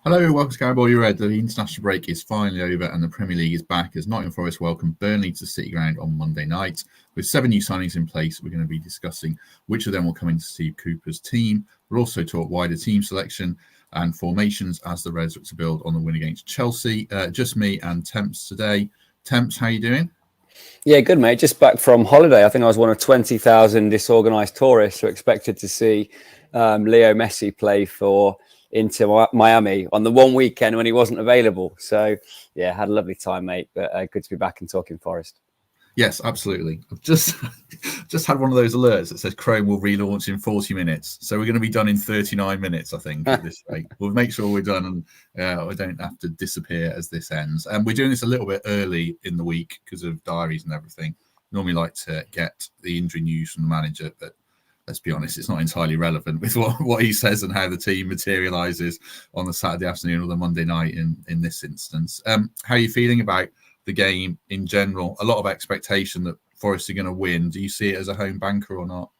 Hello, welcome to Cowboy Red. The international break is finally over and the Premier League is back as Nottingham Forest welcome Burnley to City Ground on Monday night. With 7 new signings in place, we're going to be discussing which of them will come into Steve Cooper's team. We'll also talk wider team selection and formations as the Reds look to build on the win against Chelsea. Just me and Temps today. Temps, how you doing? Yeah, good, mate. Just back from holiday. I think I was one of 20,000 disorganised tourists who expected to see Leo Messi play for Inter Miami on the one weekend when he wasn't available. So, yeah, had a lovely time, mate. But good to be back and talking Forest. Yes, absolutely. I've just had one of those alerts that says Chrome will relaunch in 40 minutes. So we're going to be done in 39 minutes, I think, at this rate. We'll make sure we're done and we don't have to disappear as this ends. And we're doing this a little bit early in the week because of diaries and everything. Normally like to get the injury news from the manager, but let's be honest, it's not entirely relevant with what he says and how the team materialises on the Saturday afternoon or the Monday night in this instance. How are you feeling about the game in general? A lot of expectation that Forest are going to win. Do you see it as a home banker or not?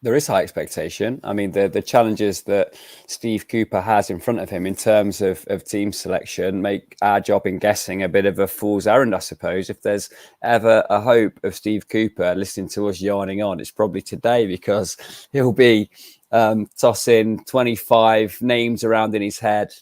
There is high expectation. I mean, the challenges that Steve Cooper has in front of him in terms of team selection make our job in guessing a bit of a fool's errand, I suppose. If there's ever a hope of Steve Cooper listening to us yarning on, it's probably today, because he'll be tossing 25 names around in his head,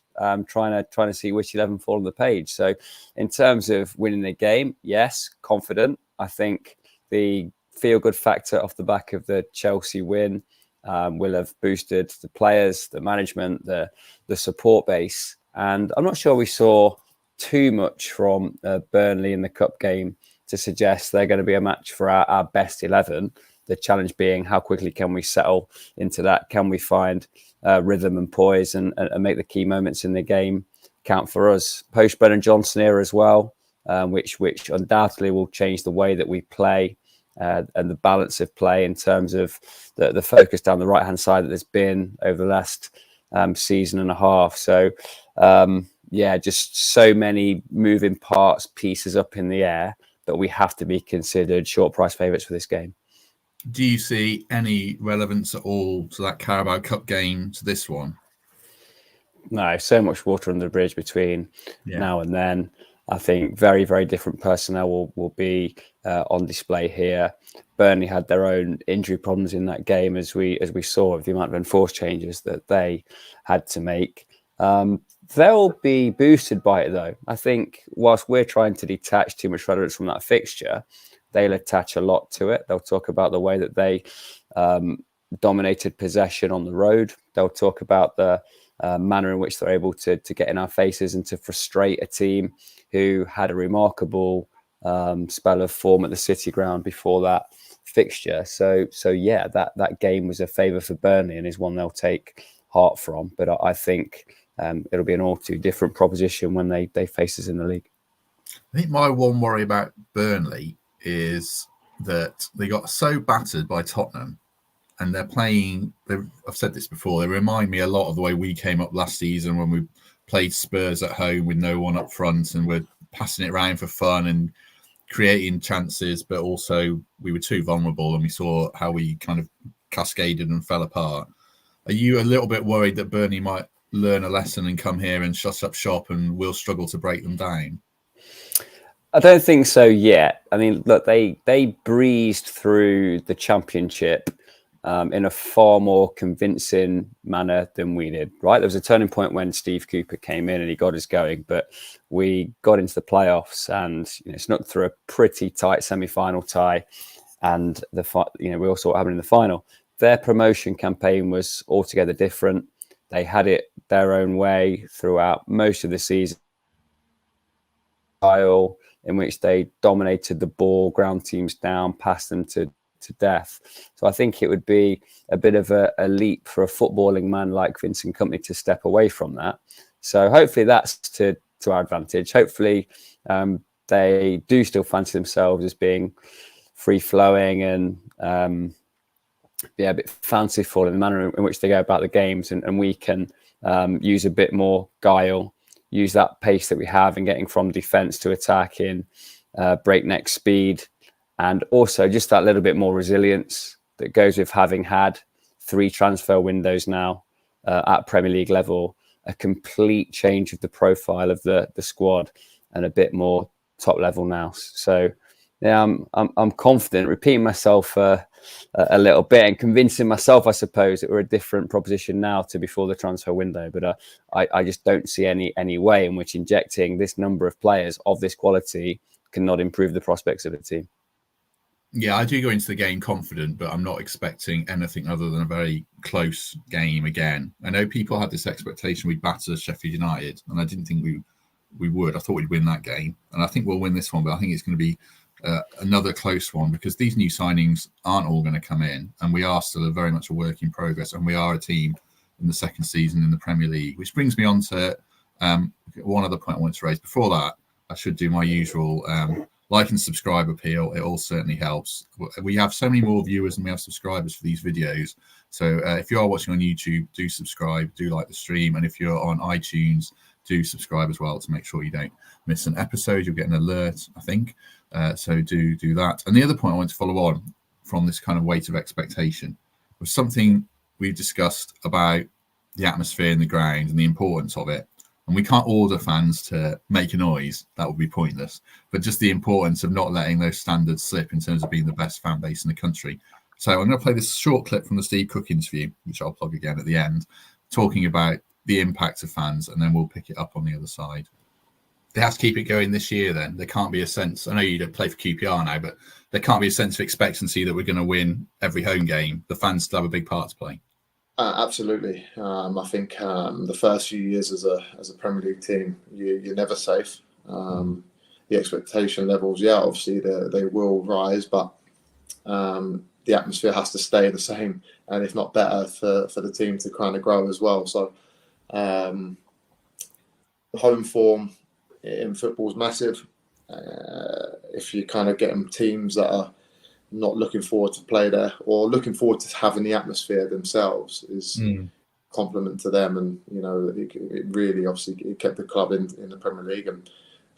trying to see which 11 fall on the page. So in terms of winning the game, yes, confident. I think the feel-good factor off the back of the Chelsea win will have boosted the players, the management, the support base. And I'm not sure we saw too much from Burnley in the cup game to suggest they're going to be a match for our best 11. The challenge being, how quickly can we settle into that? Can we find rhythm and poise and make the key moments in the game count for us? Post Brennan Johnson era as well, which undoubtedly will change the way that we play. And the balance of play in terms of the focus down the right-hand side that there's been over the last season and a half. So, just so many moving parts, pieces up in the air, but we have to be considered short price favourites for this game. Do you see any relevance at all to that Carabao Cup game to this one? No, so much water under the bridge between now and then. I think very, very different personnel will be on display here. Burnley had their own injury problems in that game, as we saw, with the amount of enforced changes that they had to make. They'll be boosted by it, though. I think whilst we're trying to detach too much relevance from that fixture, they'll attach a lot to it. They'll talk about the way that they dominated possession on the road. They'll talk about the manner in which they're able to get in our faces and to frustrate a team who had a remarkable spell of form at the City Ground before that fixture. So yeah, that game was a favour for Burnley and is one they'll take heart from. But I think it'll be an all too different proposition when they face us in the league. I think my one worry about Burnley is that they got so battered by Tottenham. And they're playing, I've said this before, they remind me a lot of the way we came up last season when we played Spurs at home with no one up front and we're passing it around for fun and creating chances, but also we were too vulnerable and we saw how we kind of cascaded and fell apart. Are you a little bit worried that Burnley might learn a lesson and come here and shut up shop and we'll struggle to break them down? I don't think so yet. I mean, look, they breezed through the Championship in a far more convincing manner than we did, right? There was a turning point when Steve Cooper came in and he got us going, but we got into the playoffs and snuck through a pretty tight semi-final tie. And we all saw what happened in the final. Their promotion campaign was altogether different. They had it their own way throughout most of the season, style in which they dominated the ball, ground teams down, passed them to death. So I think it would be a bit of a leap for a footballing man like Vincent Kompany to step away from that. So hopefully that's to our advantage. Hopefully they do still fancy themselves as being free-flowing and a bit fanciful in the manner in which they go about the games, and we can use a bit more guile, use that pace that we have in getting from defence to attack in breakneck speed. And also just that little bit more resilience that goes with having had 3 transfer windows now at Premier League level a complete change of the profile of the squad and a bit more top level now. So yeah, I'm confident, repeating myself a little bit and convincing myself, I suppose, that we're a different proposition now to before the transfer window. But I just don't see any way in which injecting this number of players of this quality cannot improve the prospects of the team. Yeah, I do go into the game confident, but I'm not expecting anything other than a very close game again. I know people had this expectation we'd batter Sheffield United, and I didn't think we would. I thought we'd win that game, and I think we'll win this one, but I think it's going to be another close one because these new signings aren't all going to come in, and we are still very much a work in progress, and we are a team in the second season in the Premier League, which brings me on to one other point I wanted to raise. Before that, I should do my usual like and subscribe appeal. It all certainly helps. We have so many more viewers than we have subscribers for these videos. So if you are watching on YouTube, do subscribe, do like the stream. And if you're on iTunes, do subscribe as well to make sure you don't miss an episode. You'll get an alert, I think. So do that. And the other point I want to follow on from this kind of weight of expectation was something we've discussed about the atmosphere in the ground and the importance of it. And we can't order fans to make a noise. That would be pointless. But just the importance of not letting those standards slip in terms of being the best fan base in the country. So I'm going to play this short clip from the Steve Cook interview, which I'll plug again at the end, talking about the impact of fans, and then we'll pick it up on the other side. They have to keep it going this year then. There can't be a sense, I know you don't play for QPR now, but there can't be a sense of expectancy that we're going to win every home game. The fans still have a big part to play. Absolutely. I think the first few years as a Premier League team, you're never safe. The expectation levels, obviously they will rise, but the atmosphere has to stay the same, and if not better, for the team to kind of grow as well. So the home form in football is massive. If you kind of get them teams that are not looking forward to play there or looking forward to having the atmosphere themselves is compliment to them. And, it really obviously it kept the club in the Premier League, and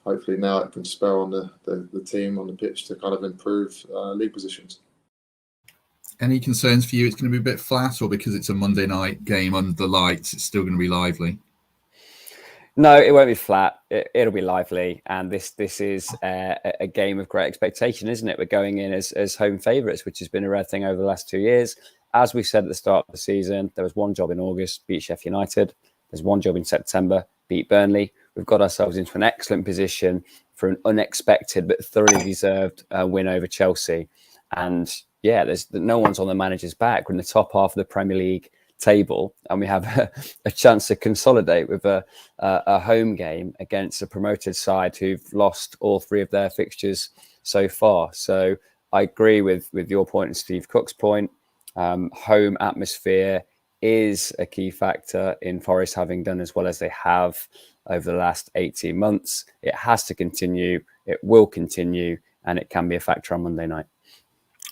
hopefully now it can spur on the team on the pitch to kind of improve league positions. Any concerns for you? It's going to be a bit flat, or because it's a Monday night game under the lights, it's still going to be lively? No, it won't be flat. It'll be lively, and this is a game of great expectation, isn't it? We're going in as home favourites, which has been a rare thing over the last 2 years. As we said at the start of the season, there was one job in August, beat Sheffield United. There's one job in September, beat Burnley. We've got ourselves into an excellent position for an unexpected but thoroughly deserved win over Chelsea. And there's no one's on the manager's back. We're in the top half of the Premier League table, and we have a chance to consolidate with a home game against a promoted side who've lost all three of their fixtures so far. So I agree with your point and Steve Cook's point. Home atmosphere is a key factor in Forest having done as well as they have over the last 18 months. It has to continue, it will continue, and it can be a factor on Monday night.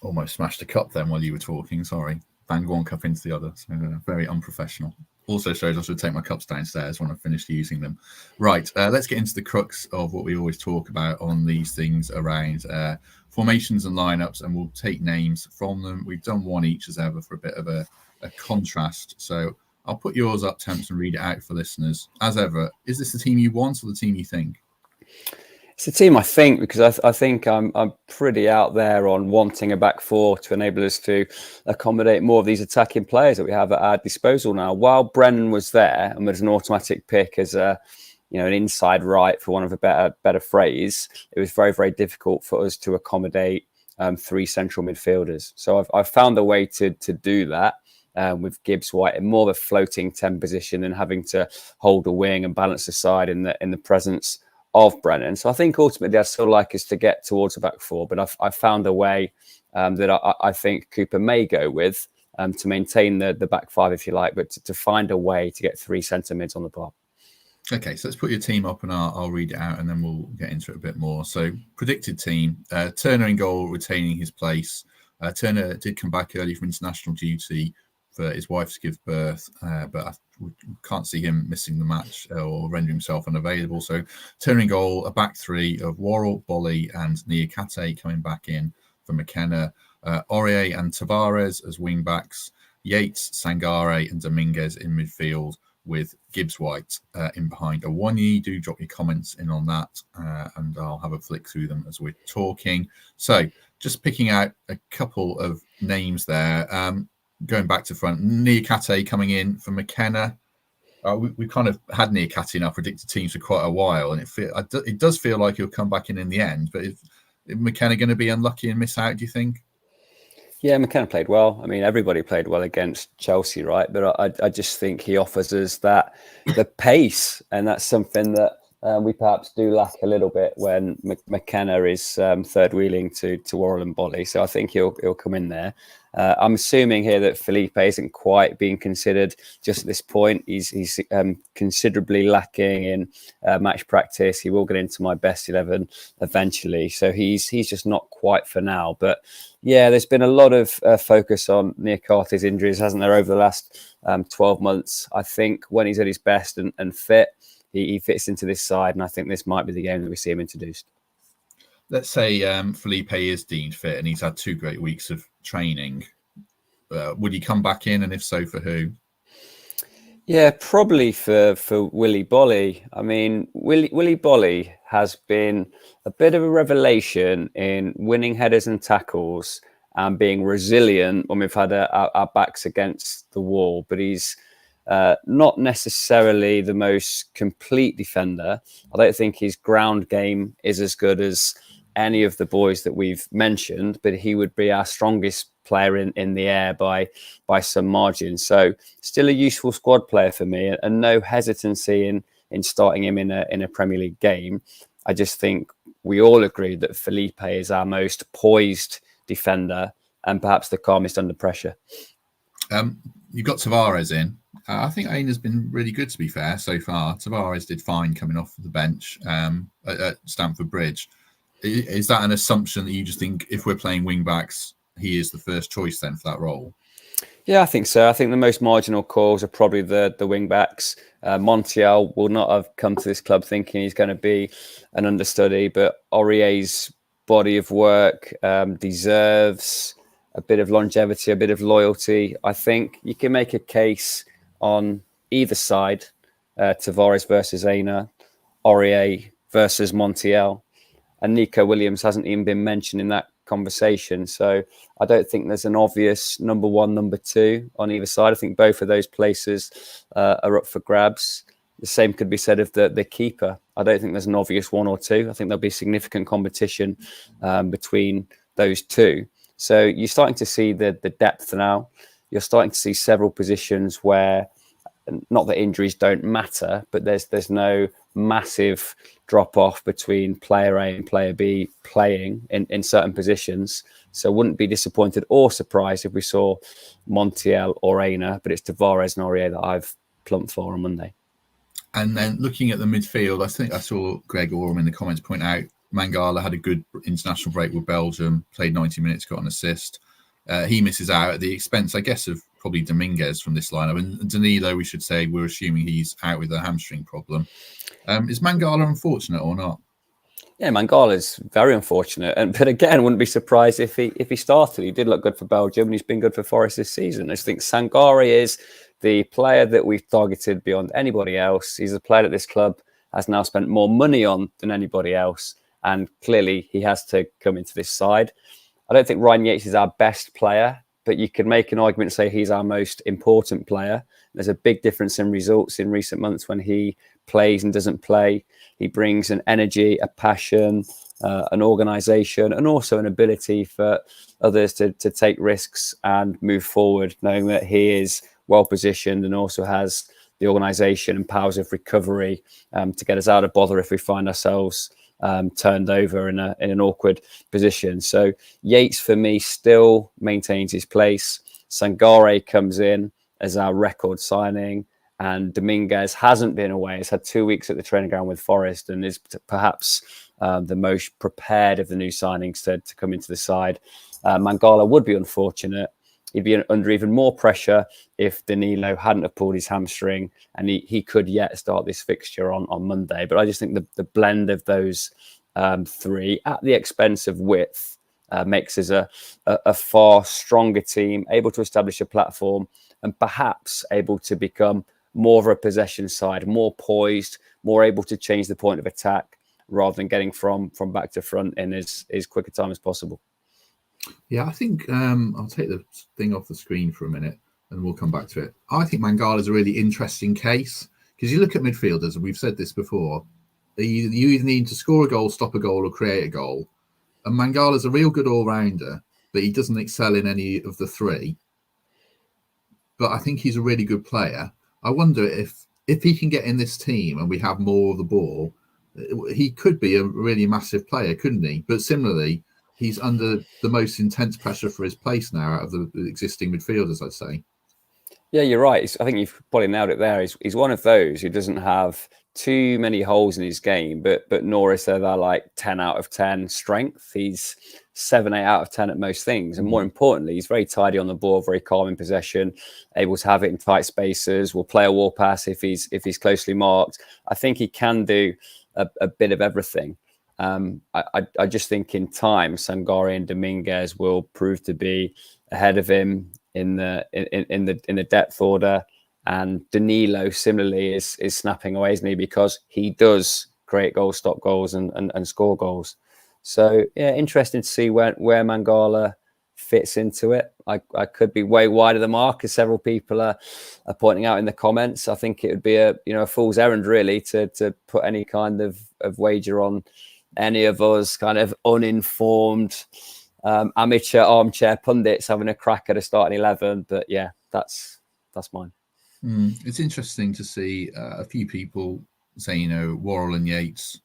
Almost smashed a cup then while you were talking, sorry. Banged one cup into the other. So very unprofessional. Also shows I should take my cups downstairs when I've finished using them. Right, let's get into the crux of what we always talk about on these things around formations and lineups, and we'll take names from them. We've done one each as ever for a bit of a contrast. So I'll put yours up, Temps, and read it out for listeners. As ever, is this the team you want or the team you think? It's a team I think, because I think I'm pretty out there on wanting a back four to enable us to accommodate more of these attacking players that we have at our disposal now. While Brennan was there and was an automatic pick as an inside right, for want of a better phrase, it was very, very difficult for us to accommodate three central midfielders. So I've found a way to do that. With Gibbs White in more of a floating 10 position and having to hold the wing and balance the side in the presence of Brennan. So I think ultimately I'd still like us to get towards a back four, but I've found a way that I think Cooper may go with to maintain the back five, if you like, but to find a way to get three centre mids on the bar. Okay, so let's put your team up and I'll read it out and then we'll get into it a bit more. So predicted team, Turner in goal, retaining his place. Turner did come back early from international duty for his wife to give birth, but I can't see him missing the match or rendering himself unavailable. So Turner in goal, a back three of Worrell, Bolly and Niakate coming back in for McKenna. Aurier and Tavares as wing backs. Yates, Sangare and Dominguez in midfield. with Gibbs White in behind Awoniyi. Do drop your comments in on that, and I'll have a flick through them as we're talking. So just picking out a couple of names there. Going back to front, Niakate coming in for McKenna. We kind of had Niakate in our predicted teams for quite a while, and it does feel like he'll come back in the end. But is McKenna going to be unlucky and miss out, do you think? Yeah, McKenna played well. I mean, everybody played well against Chelsea, right? But I just think he offers us the pace, and that's something that we perhaps do lack a little bit when McKenna is third wheeling to Worrell and Bolly. So I think he'll come in there. I'm assuming here that Felipe isn't quite being considered just at this point. He's considerably lacking in match practice. He will get into my best 11 eventually. So he's just not quite for now. But yeah, there's been a lot of focus on Niakate's injuries, hasn't there, over the last 12 months. I think when he's at his best and fit, he fits into this side. And I think this might be the game that we see him introduced. Let's say Felipe is deemed fit and he's had 2 great weeks of training. Would he come back in, and if so, for who? Yeah, probably for Willy Bolly. I mean, Willy Bolly has been a bit of a revelation in winning headers and tackles and being resilient when we've had our backs against the wall. But he's not necessarily the most complete defender. I don't think his ground game is as good as any of the boys that we've mentioned, but he would be our strongest player in the air by some margin. So still a useful squad player for me, and no hesitancy in starting him in a Premier League game. I just think we all agree that Felipe is our most poised defender and perhaps the calmest under pressure. You've got Tavares in. I think Aina's been really good, to be fair, so far. Tavares did fine coming off the bench at Stamford Bridge. Is that an assumption that you just think if we're playing wing backs, he is the first choice then for that role? Yeah, I think so. I think the most marginal calls are probably the wing backs. Montiel will not have come to this club thinking he's going to be an understudy, but Aurier's body of work deserves a bit of longevity, a bit of loyalty. I think you can make a case on either side, Tavares versus Aina, Aurier versus Montiel. And Nico Williams hasn't even been mentioned in that conversation. So I don't think there's an obvious number 1, number 2 on either side. I think both of those places are up for grabs. The same could be said of the keeper. I don't think there's an obvious 1 or 2. I think there'll be significant competition between those two. So you're starting to see the depth now. You're starting to see several positions where, not that injuries don't matter, but there's no massive drop off between player A and player B playing in certain positions. So wouldn't be disappointed or surprised if we saw Montiel or Aina, but it's Tavares and Aurier that I've plumped for on Monday. And then looking at the midfield, I think I saw Greg Oram in the comments point out Mangala had a good international break with Belgium, played 90 minutes, got an assist. He misses out at the expense, I guess, of probably Dominguez from this lineup. And Danilo, we should say, we're assuming he's out with a hamstring problem. Is Mangala unfortunate or not? Yeah, Mangala is very unfortunate, but again, wouldn't be surprised if he started. He did look good for Belgium, and he's been good for Forest this season. I just think Sangare is the player that we've targeted beyond anybody else. He's a player that this club has now spent more money on than anybody else, and clearly he has to come into this side. I don't think Ryan Yates is our best player, but you could make an argument and say he's our most important player. There's a big difference in results in recent months when he plays and doesn't play. He brings an energy, a passion, an organisation, and also an ability for others to take risks and move forward, knowing that he is well positioned and also has the organisation and powers of recovery to get us out of bother if we find ourselves turned over in an awkward position. So Yates, for me, still maintains his place. Sangare comes in as our record signing, and Dominguez hasn't been away. He's had 2 weeks at the training ground with Forest and is perhaps the most prepared of the new signings to come into the side. Mangala would be unfortunate. He'd be under even more pressure if Danilo hadn't have pulled his hamstring, and he could yet start this fixture on Monday. But I just think the blend of those three at the expense of width makes us a far stronger team, able to establish a platform and perhaps able to become more of a possession side, more poised, more able to change the point of attack rather than getting from back to front in as quick a time as possible. Yeah, I think I'll take the thing off the screen for a minute and we'll come back to it. I think Mangala is a really interesting case because you look at midfielders, and we've said this before, you either need to score a goal, stop a goal, or create a goal. And Mangala is a real good all-rounder, but he doesn't excel in any of the three. But I think he's a really good player. I wonder if he can get in this team and we have more of the ball, he could be a really massive player, couldn't he? But similarly, he's under the most intense pressure for his place now out of the existing midfielders, I'd say. Yeah, you're right. I think you've probably nailed it there. He's one of those who doesn't have too many holes in his game, but nor is there that like 10 out of 10 strength. He's 7, 8 out of 10 at most things. And more importantly, he's very tidy on the ball, very calm in possession, able to have it in tight spaces, will play a wall pass if he's closely marked. I think he can do a bit of everything. I just think in time, Sangare and Dominguez will prove to be ahead of him in the depth order, and Danilo similarly is snapping away, isn't he? Because he does create goals, stop goals, and score goals. So yeah, interesting to see where Mangala fits into it. I could be way wide of the mark, as several people are pointing out in the comments. I think it would be a fool's errand really to put any kind of wager on any of us kind of uninformed amateur armchair pundits having a crack at a starting 11. But yeah, that's mine. It's interesting to see a few people saying, Worrell and Yates.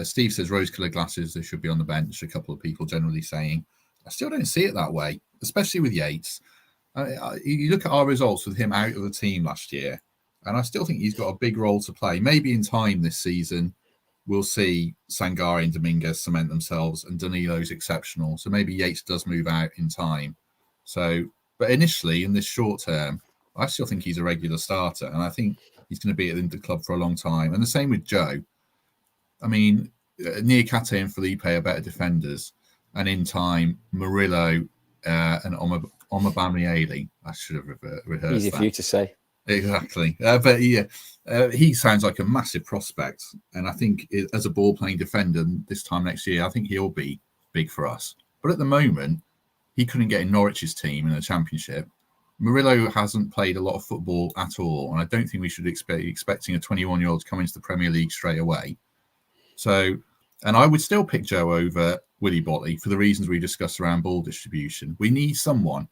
Steve says rose-coloured glasses, they should be on the bench. A couple of people generally saying. I still don't see it that way, especially with Yates. You look at our results with him out of the team last year, and I still think he's got a big role to play. Maybe in time this season, we'll see Sangare and Dominguez cement themselves, and Danilo's exceptional. So maybe Yates does move out in time. But initially, in this short term, I still think he's a regular starter, and I think he's going to be at the club for a long time. And the same with Joe. I mean, Niakate and Felipe are better defenders, and in time, Murillo and Omabamiele. I should have rehearsed Easy that. for you to say. Exactly. But yeah, he sounds like a massive prospect. And I think as a ball-playing defender this time next year, I think he'll be big for us. But at the moment, he couldn't get in Norwich's team in the Championship. Murillo hasn't played a lot of football at all. And I don't think we should expecting a 21-year-old to come into the Premier League straight away. So, and I would still pick Joe over Willy Botley for the reasons we discussed around ball distribution. We need someone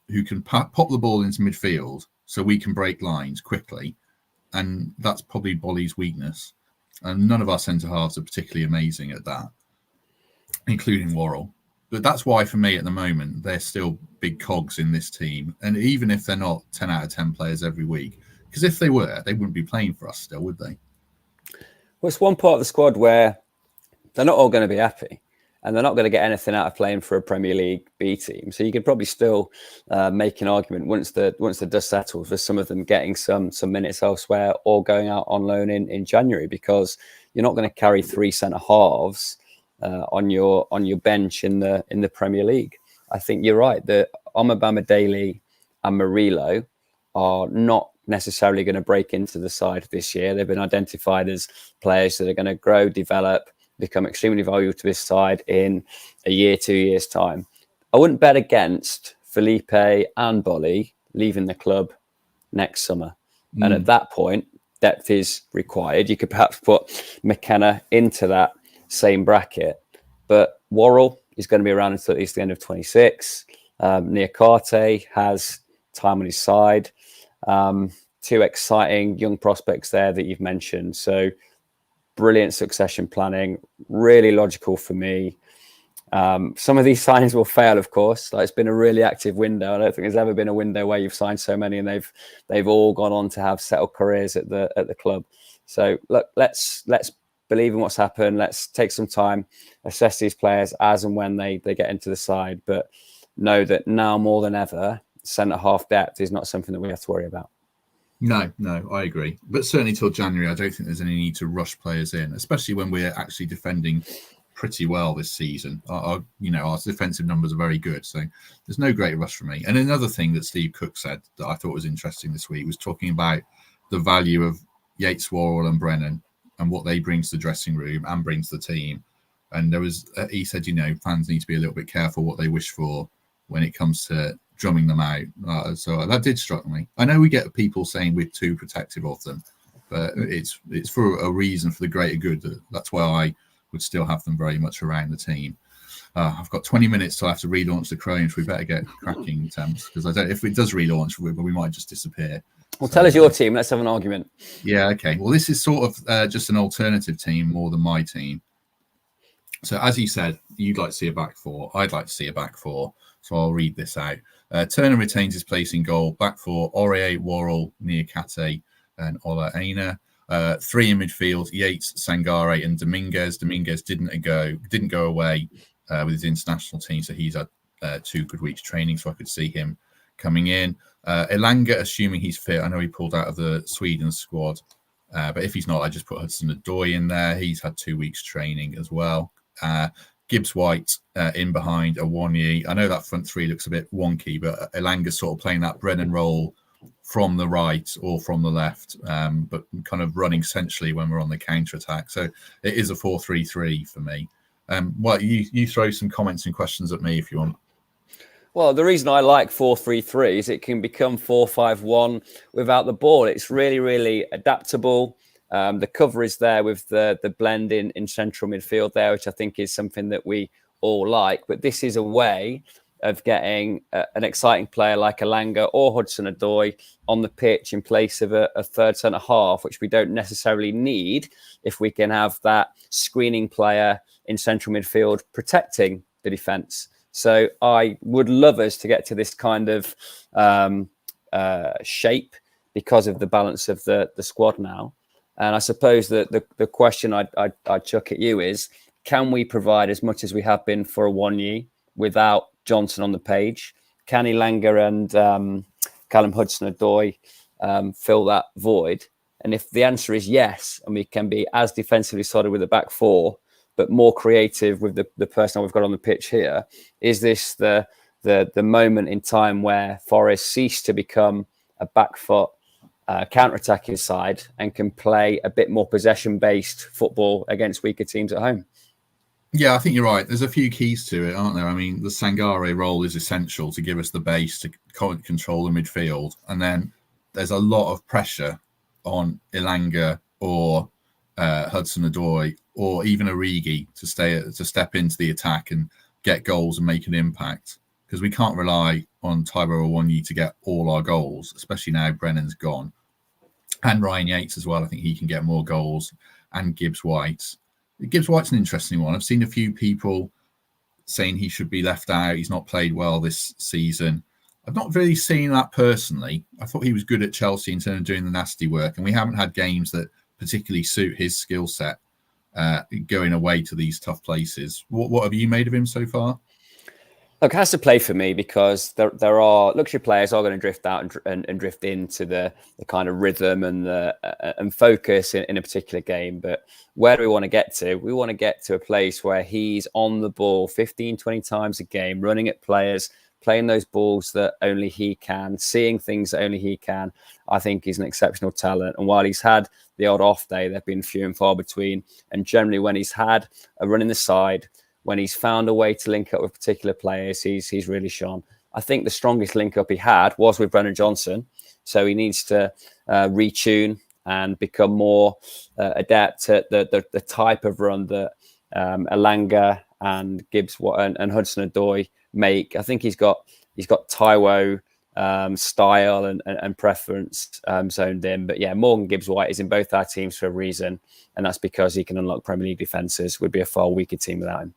who can pop the ball into midfield so we can break lines quickly. And that's probably Botley's weakness. And none of our centre-halves are particularly amazing at that, including Worrell. But that's why, for me, at the moment, they're still big cogs in this team. And even if they're not 10 out of 10 players every week, because if they were, they wouldn't be playing for us still, would they? Well, it's one part of the squad where they're not all going to be happy, and they're not going to get anything out of playing for a Premier League B team. So you could probably still make an argument once the dust settles for some of them getting some minutes elsewhere or going out on loan in January, because you're not going to carry 3 centre halves on your bench in the Premier League. I think you're right that Omabamiele and Murillo are not necessarily going to break into the side this year. They've been identified as players that are going to grow, develop, become extremely valuable to this side in a year, 2 years' time. I wouldn't bet against Felipe and Botley leaving the club next summer. And at that point, depth is required. You could perhaps put McKenna into that same bracket. But Worrell is going to be around until at least the end of 26. Niakate has time on his side. 2 exciting young prospects there that you've mentioned. So brilliant succession planning, really logical for me. Some of these signings will fail, of course. Like, it's been a really active window. I don't think there's ever been a window where you've signed so many and they've all gone on to have settled careers at the club. So look, let's believe in what's happened. Let's take some time, assess these players as and when they get into the side, but know that now more than ever, centre half depth is not something that we have to worry about. No, I agree. But certainly till January, I don't think there's any need to rush players in, especially when we're actually defending pretty well this season. Our defensive numbers are very good, so there's no great rush for me. And another thing that Steve Cook said that I thought was interesting this week was talking about the value of Yates, Worrell, and Brennan and what they bring to the dressing room and bring to the team. And he said, fans need to be a little bit careful what they wish for when it comes to drumming them out. So that did strike me. I know we get people saying we're too protective of them, but it's for a reason, for the greater good. That's why I would still have them very much around the team. I've got 20 minutes till I have to relaunch the Crones. We better get cracking, Temps, because if it does relaunch, we might just disappear. Well, tell us your team. Let's have an argument. Yeah, okay. Well, this is sort of just an alternative team more than my team. So, as you said, you'd like to see a back four. I'd like to see a back four. So I'll read this out. Turner retains his place in goal. Back four: Aurier, Worrell, Niakate, and Ola Aina. 3 in midfield: Yates, Sangare, and Dominguez. Dominguez didn't go away with his international team, so he's had 2 good weeks training, so I could see him coming in. Elanga, assuming he's fit. I know he pulled out of the Sweden squad, but if he's not, I just put Hudson-Odoi in there. He's had 2 weeks training as well. Gibbs-White in behind Awoniyi. I know that front three looks a bit wonky, but Elanga's sort of playing that Brennan role from the right or from the left, but kind of running centrally when we're on the counter-attack. So it is a 4-3-3 for me. You throw some comments and questions at me if you want. Well, the reason I like 4-3-3 is it can become 4-5-1 without the ball. It's really, really adaptable. The cover is there with the blend in central midfield there, which I think is something that we all like. But this is a way of getting an exciting player like Elanga or Hudson-Odoi on the pitch in place of a third centre half, which we don't necessarily need if we can have that screening player in central midfield protecting the defence. So I would love us to get to this kind of shape because of the balance of the squad now. And I suppose that the question I'd chuck at you is, can we provide as much as we have been for Awoniyi without Johnson on the page? Can Elanga and Callum Hudson-Odoi fill that void? And if the answer is yes, and we can be as defensively solid with the back four, but more creative with the personnel we've got on the pitch here, is this the moment in time where Forest cease to become a back foot counter-attacking side and can play a bit more possession-based football against weaker teams at home? Yeah, I think you're right. There's a few keys to it, aren't there? I mean, the Sangare role is essential to give us the base to control the midfield. And then there's a lot of pressure on Elanga or Hudson-Odoi or even Origi to step into the attack and get goals and make an impact. Because we can't rely on Taiwo Awoniyi to get all our goals, especially now Brennan's gone. And Ryan Yates as well. I think he can get more goals. And Gibbs-White. Gibbs-White's an interesting one. I've seen a few people saying he should be left out. He's not played well this season. I've not really seen that personally. I thought he was good at Chelsea in terms of doing the nasty work. And we haven't had games that particularly suit his skill set going away to these tough places. What have you made of him so far? Look, it has to play for me because there are luxury players are going to drift out and drift into the kind of rhythm and focus in a particular game. But where do we want to get to? We want to get to a place where he's on the ball 15, 20 times a game, running at players, playing those balls that only he can, seeing things that only he can. I think he's an exceptional talent. And while he's had the odd off day, they've been few and far between. And generally when he's had a run in the side, when he's found a way to link up with particular players, he's really shone. I think the strongest link up he had was with Brennan Johnson. So he needs to retune and become more adept at the type of run that Elanga and Gibbs and Hudson-Odoi make. I think he's got Taiwo style and preference zoned in. But yeah, Morgan Gibbs-White is in both our teams for a reason. And that's because he can unlock Premier League defences. Would be a far weaker team without him.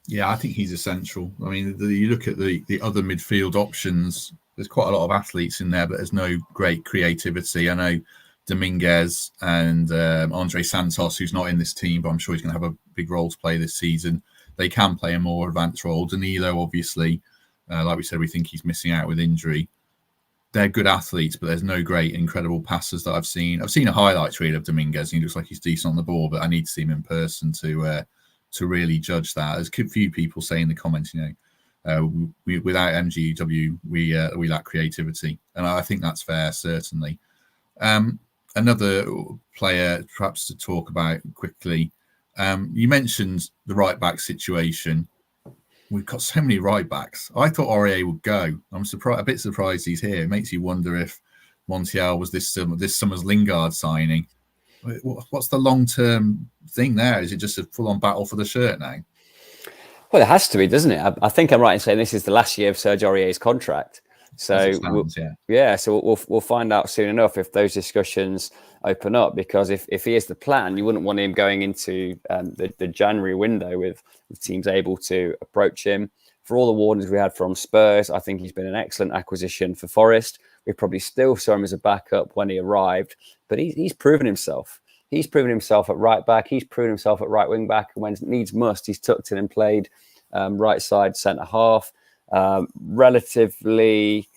Yeah, I think he's essential. I mean, you look at the other midfield options, there's quite a lot of athletes in there, but there's no great creativity. I know Dominguez and Andre Santos, who's not in this team, but I'm sure he's going to have a big role to play this season. They can play a more advanced role. Danilo, obviously, like we said, we think he's missing out with injury. They're good athletes, but there's no great, incredible passes that I've seen. I've seen a highlights reel of Dominguez, and he looks like he's decent on the ball, but I need to see him in person to really judge that. There's a few people saying in the comments, without MGW, we lack creativity. And I think that's fair, certainly. another player perhaps to talk about quickly. You mentioned the right back situation. We've got so many right backs. I thought Aurier would go. I'm a bit surprised he's here. It makes you wonder if Montiel was this summer's Lingard signing. What's the long-term thing there? Is it just a full-on battle for the shirt now? Well, it has to be, doesn't it? I think I'm right in saying this is the last year of Serge Aurier's contract. So we'll find out soon enough if those discussions open up. Because if he is the plan, you wouldn't want him going into the January window with teams able to approach him. For all the warnings we had from Spurs, I think he's been an excellent acquisition for Forest. We probably still saw him as a backup when he arrived, but he's proven himself. He's proven himself at right back. He's proven himself at right wing back. And when it needs must, he's tucked in and played right side centre half. Relatively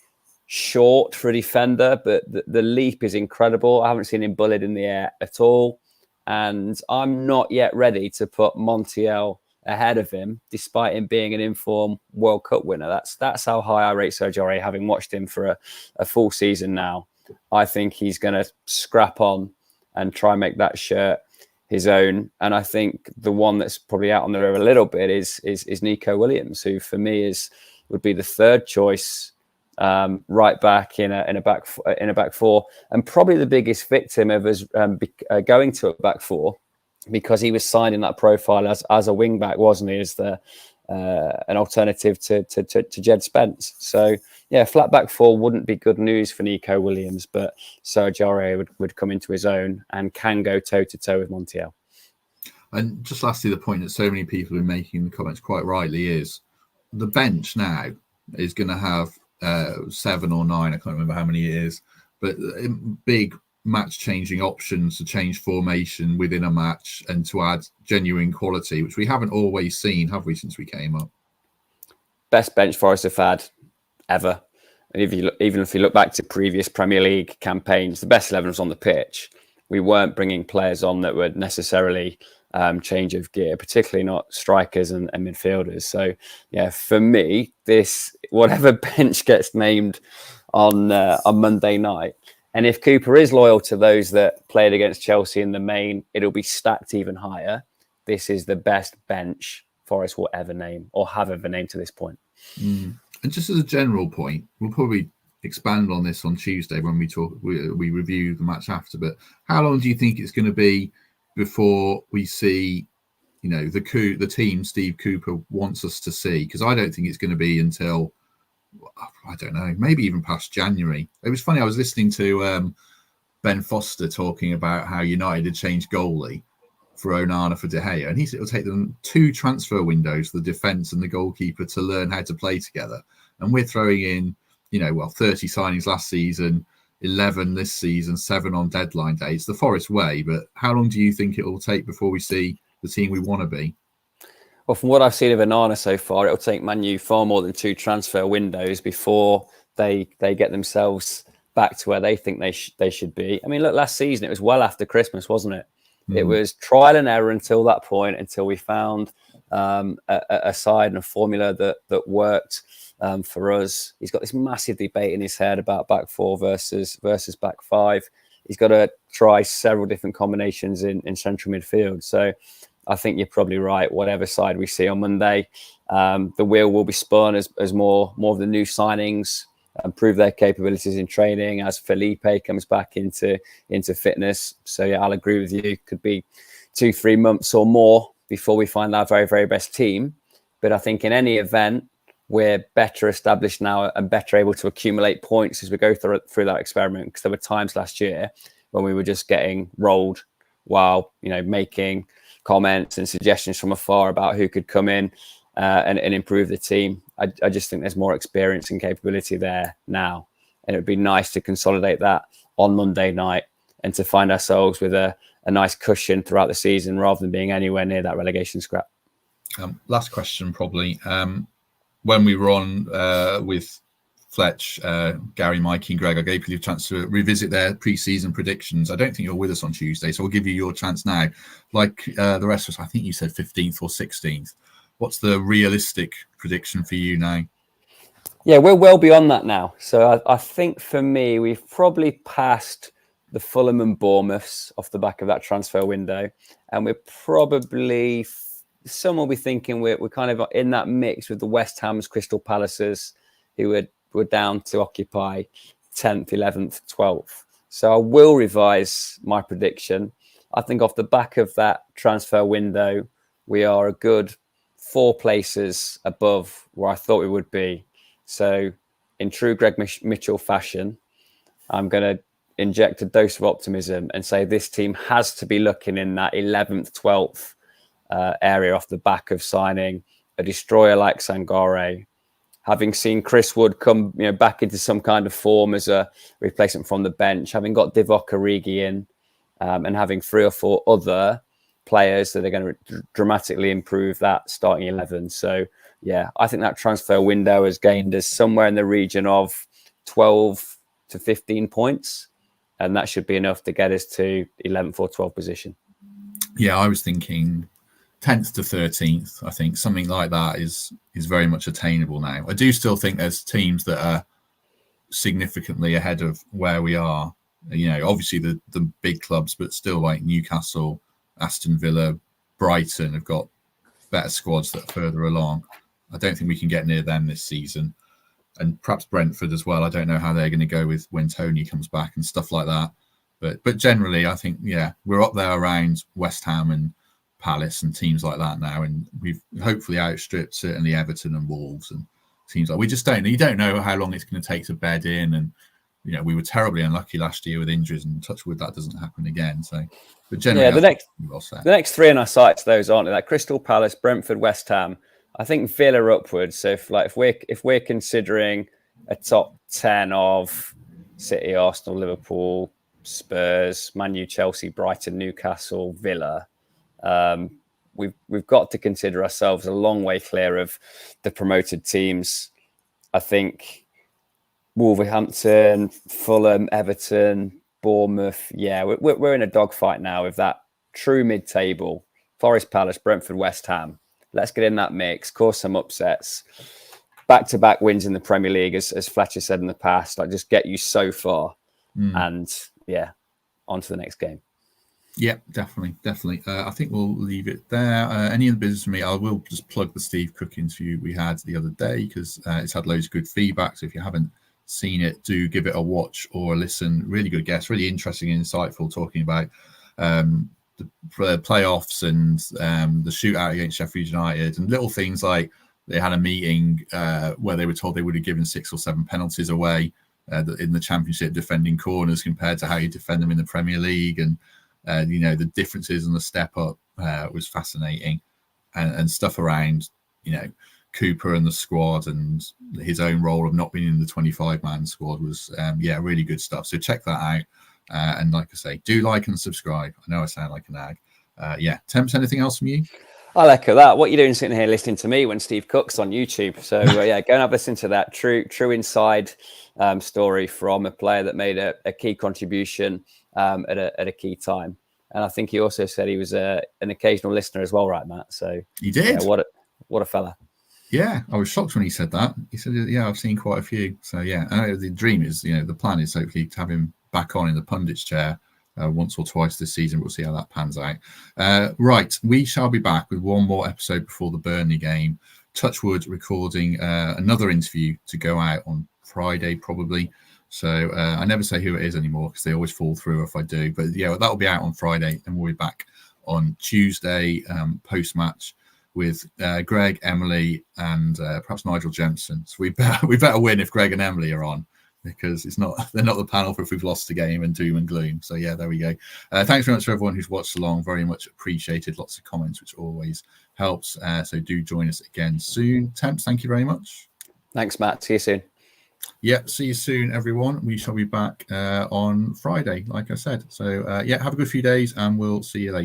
short for a defender, but the leap is incredible. I haven't seen him bullied in the air at all. And I'm not yet ready to put Montiel ahead of him, despite him being an informed World Cup winner. That's how high I rate Serge Aurier, having watched him for a full season now. I think he's going to scrap on and try and make that shirt his own. And I think the one that's probably out on the road a little bit is Nico Williams, who for me would be the third choice right back in a back four, and probably the biggest victim of us going to a back four, because he was signed in that profile as a wing back, wasn't he? As an alternative to Jed Spence. So yeah, flat back four wouldn't be good news for Nico Williams, but Serge Aurier would come into his own and can go toe to toe with Montiel. And just lastly, the point that so many people are making in the comments quite rightly is the bench now is going to have 7 or 9, I can't remember how many it is, but big match-changing options to change formation within a match and to add genuine quality, which we haven't always seen, have we, since we came up? Best bench Forest have had ever. And even if you look back to previous Premier League campaigns, the best 11 was on the pitch. We weren't bringing players on that would necessarily change of gear, particularly not strikers and midfielders. So yeah, for me, this whatever bench gets named on Monday night, and if Cooper is loyal to those that played against Chelsea in the main, it'll be stacked even higher. This is the best bench Forest will ever name or have ever named to this point. And just as a general point, we'll probably expand on this on Tuesday when we review the match after. But how long do you think it's going to be before we see, the team Steve Cooper wants us to see? Because I don't think it's going to be until, I don't know, maybe even past January. It was funny, I was listening to Ben Foster talking about how United had changed goalie for Onana for De Gea, and he said it'll take them 2 transfer windows for the defence and the goalkeeper to learn how to play together. And we're throwing in, 30 signings last season, 11 this season, 7 on deadline day. It's the Forest way, but how long do you think it will take before we see the team we want to be? Well, from what I've seen of Onana so far, it'll take Man U far more than 2 transfer windows before they get themselves back to where they think they should be. I mean, look, last season, it was well after Christmas, wasn't it? It was trial and error until that point, until we found a side and a formula that worked for us. He's got this massive debate in his head about back 4 versus back 5. He's got to try several different combinations in central midfield. So I think you're probably right. Whatever side we see on Monday, the wheel will be spun as more of the new signings improve their capabilities in training, as Felipe comes back into fitness. So yeah, I'll agree with you. Could be 2-3 months or more before we find our very, very best team. But I think in any event, we're better established now and better able to accumulate points as we go through that experiment. Because there were times last year when we were just getting rolled while, making comments and suggestions from afar about who could come in and improve the team. I just think there's more experience and capability there now. And it would be nice to consolidate that on Monday night and to find ourselves with a nice cushion throughout the season rather than being anywhere near that relegation scrap. Last question, probably. When we were on with Fletch, Gary, Mikey and Greg, I gave you a chance to revisit their pre-season predictions. I don't think you're with us on Tuesday, so I'll give you your chance now. Like the rest of us, I think you said 15th or 16th. What's the realistic prediction for you now? Yeah, we're well beyond that now. So I think for me, we've probably passed the Fulham and Bournemouths off the back of that transfer window. And we're probably, some will be thinking we're kind of in that mix with the West Ham's, Crystal Palaces, who were down to occupy 10th, 11th, 12th. So I will revise my prediction. I think off the back of that transfer window, we are a good 4 places above where I thought we would be. So in true Greg Mitchell fashion, I'm going to inject a dose of optimism and say this team has to be looking in that 11th, 12th area off the back of signing a destroyer like Sangare, having seen Chris Wood come back into some kind of form as a replacement from the bench, having got Divock Origi in, and having 3 or 4 other players that are going to dramatically improve that starting 11. So, yeah, I think that transfer window has gained us somewhere in the region of 12 to 15 points. And that should be enough to get us to 11th or 12th position. Yeah, I was thinking 10th to 13th. I think something like that is very much attainable now. I do still think there's teams that are significantly ahead of where we are. Obviously the big clubs, but still like Newcastle, Aston Villa, Brighton have got better squads that are further along. I don't think we can get near them this season. And perhaps Brentford as well. I don't know how they're going to go with when Tony comes back and stuff like that. But generally, I think, we're up there around West Ham and Palace and teams like that now. And we've hopefully outstripped certainly Everton and Wolves and teams like, we just don't know. You don't know how long it's going to take to bed in. And, we were terribly unlucky last year with injuries, and touch wood, that doesn't happen again. So, but generally, the next 3 in our sights, those aren't they? Like Crystal Palace, Brentford, West Ham. I think Villa upwards. So if we're considering a top 10 of City, Arsenal, Liverpool, Spurs, Man U, Chelsea, Brighton, Newcastle, Villa, we've got to consider ourselves a long way clear of the promoted teams. I think Wolverhampton, Fulham, Everton, Bournemouth. Yeah, we're in a dogfight now with that true mid-table. Forest, Palace, Brentford, West Ham. Let's get in that mix, cause some upsets. Back-to-back wins in the Premier League, as Fletcher said in the past, like just get you so far. And on to the next game. Yeah, definitely. I think we'll leave it there. Any other business for me, I will just plug the Steve Cook interview we had the other day because it's had loads of good feedback. So if you haven't seen it, do give it a watch or a listen. Really good guest, really interesting and insightful, talking about the playoffs and the shootout against Sheffield United and little things like they had a meeting where they were told they would have given 6 or 7 penalties away in the Championship defending corners compared to how you defend them in the Premier League, and the differences and the step up was fascinating, and stuff around Cooper and the squad and his own role of not being in the 25-man squad was really good stuff. So check that out. And like I say, do like and subscribe. I know I sound like a nag. Temps, anything else from you? I'll echo that. What you're doing sitting here listening to me when Steve Cook's on YouTube. So go and have a listen to that true inside story from a player that made a key contribution at a key time. And I think he also said he was an occasional listener as well, right, Matt? So he did. Yeah, what a fella. Yeah, I was shocked when he said that. He said, I've seen quite a few. So, the dream is, the plan is hopefully to have him back on in the pundit's chair once or twice this season. We'll see how that pans out. Right, we shall be back with one more episode before the Burnley game. Touchwood recording another interview to go out on Friday, probably. So I never say who it is anymore because they always fall through if I do. But that'll be out on Friday, and we'll be back on Tuesday post-match with Greg, Emily, and perhaps Nigel Jensen. So we better win if Greg and Emily are on, because they're not the panel for if we've lost the game and doom and gloom. So there we go. Thanks very much for everyone who's watched along. Very much appreciated. Lots of comments, which always helps. So do join us again soon. Temps, thank you very much. Thanks, Matt. See you soon. See you soon, everyone. We shall be back on Friday, like I said. So have a good few days, and we'll see you later.